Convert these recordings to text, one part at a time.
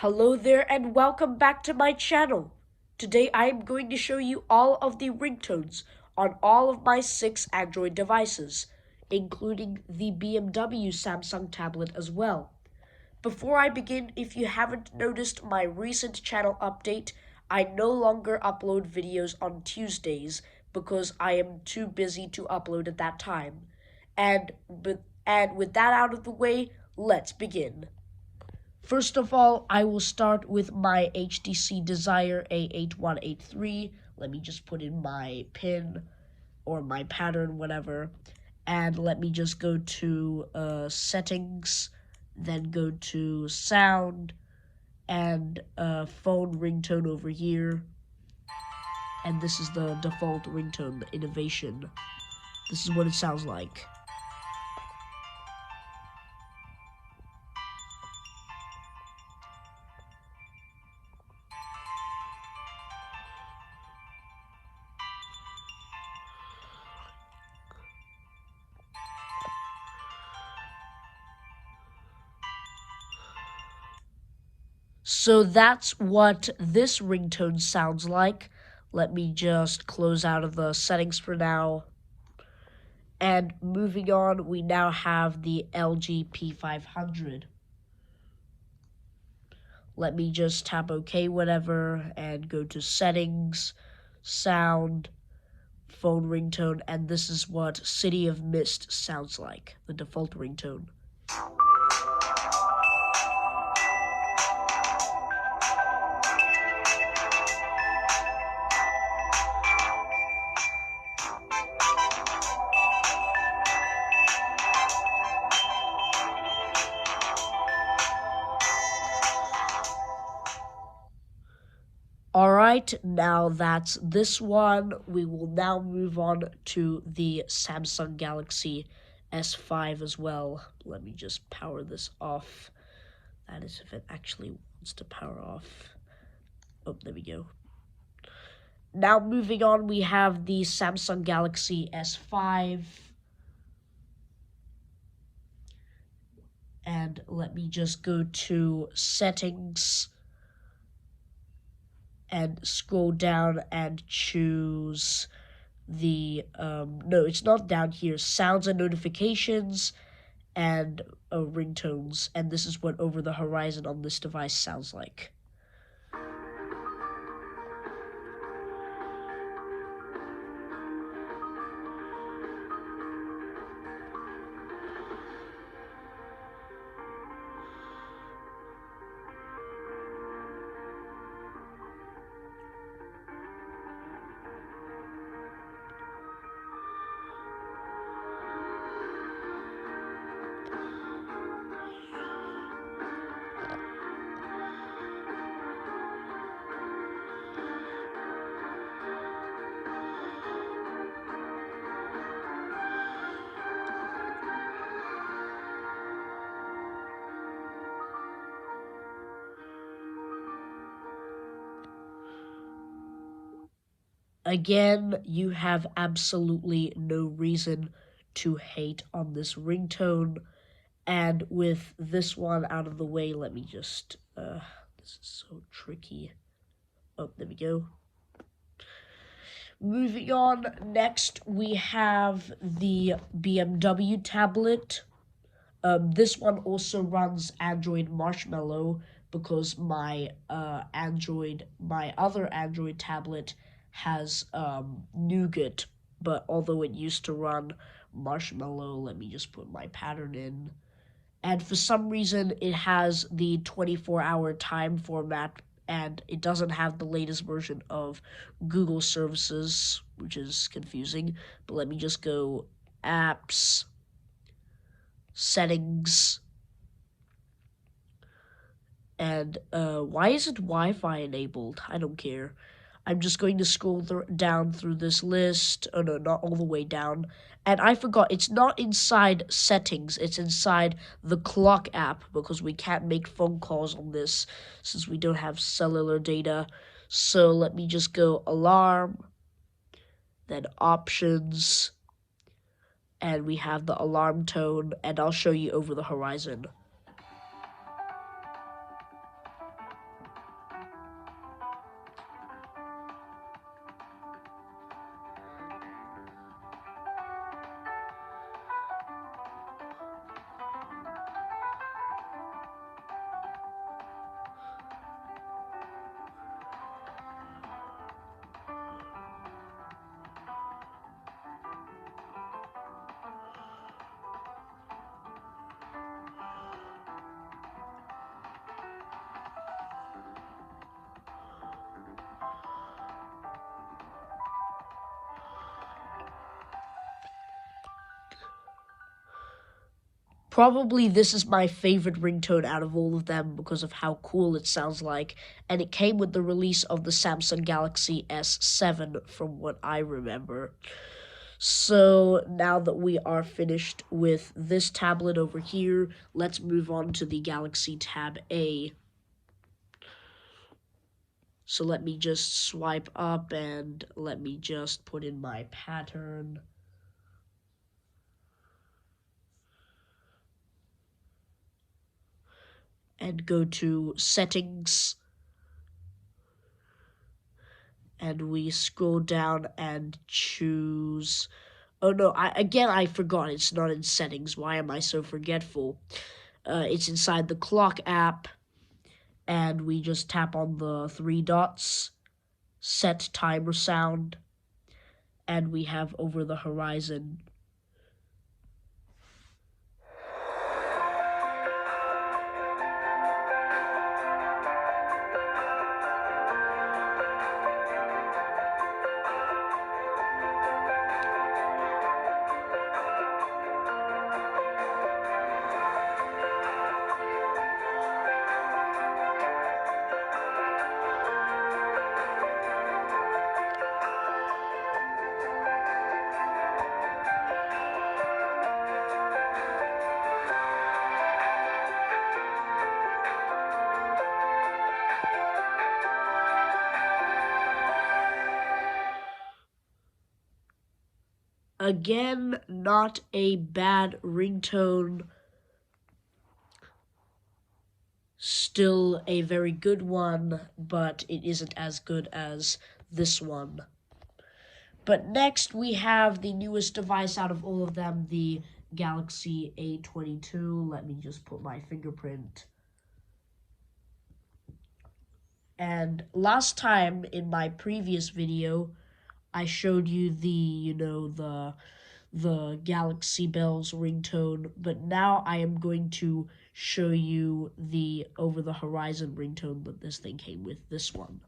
Hello there and welcome back to my channel. Today I am going to show you all of the ringtones on all of my 6 Android devices, including the BMW Samsung tablet as well. Before I begin, if you haven't noticed my recent channel update, I no longer upload videos on Tuesdays because I am too busy to upload at that time. And with that out of the way, let's begin. First of all, I will start with my HTC Desire A8183. Let me just put in my pin or my pattern, whatever. And let me just go to settings, then go to sound and phone ringtone over here. And this is the default ringtone, the innovation. This is what it sounds like. So that's what this ringtone sounds like. Let me just close out of the settings for now. And moving on, we now have the LG P500. Let me just tap OK, whatever, and go to settings, sound, phone ringtone, and this is what City of Mist sounds like, the default ringtone. Alright, now that's this one. We will now move on to the Samsung Galaxy S5 as well. Let me just power this off. That is if it actually wants to power off. Oh, there we go. Now moving on, we have the Samsung Galaxy S5. And let me just go to settings and scroll down and choose the, no, it's not down here, sounds and notifications and ringtones. And this is what Over the Horizon on this device sounds like. Again, you have absolutely no reason to hate on this ringtone. And with this one out of the way, let me just, this is so tricky. Oh, there we go. Moving on, next we have the BMW tablet. This one also runs Android Marshmallow because my other Android tablet has Nougat, but although it used to run Marshmallow, let me just put my pattern in. And for some reason, it has the 24-hour time format, and it doesn't have the latest version of Google services, which is confusing. But let me just go apps, settings, and why isn't Wi-Fi enabled? I don't care. I'm just going to scroll down through this list. Oh no, not all the way down. And I forgot, it's not inside settings, it's inside the clock app because we can't make phone calls on this since we don't have cellular data. So let me just go alarm, then options, and we have the alarm tone, and I'll show you Over the Horizon. Probably this is my favorite ringtone out of all of them because of how cool it sounds like, and it came with the release of the Samsung Galaxy S7 from what I remember. So now that we are finished with this tablet over here, let's move on to the Galaxy Tab A. So let me just swipe up and let me just put in my pattern. And go to Settings. And we scroll down and choose... Oh no, I forgot it's not in Settings. Why am I so forgetful? It's inside the Clock app. And we just tap on the three dots, set timer sound, and we have over the horizon. Again, not a bad ringtone. Still a very good one, but it isn't as good as this one. But next we have the newest device out of all of them, the Galaxy A22. Let me just put my fingerprint. And last time in my previous video, I showed you the Galaxy Bells ringtone, but now I am going to show you the over the horizon ringtone that this thing came with, this one.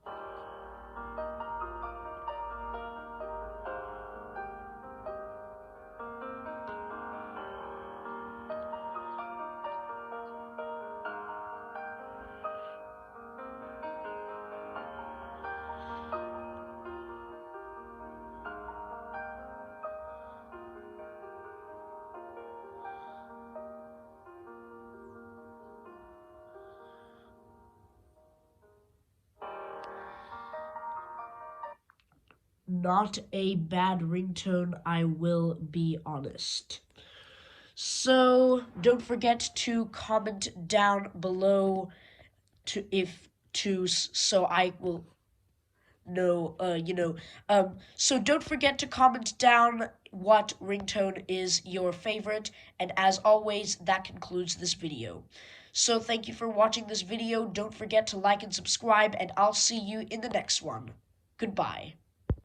Not a bad ringtone, I will be honest. So don't forget to comment down below so I will know, so don't forget to comment down what ringtone is your favorite, and as always, that concludes this video. So thank you for watching this video. Don't forget to like and subscribe, and I'll see you in the next one. Goodbye.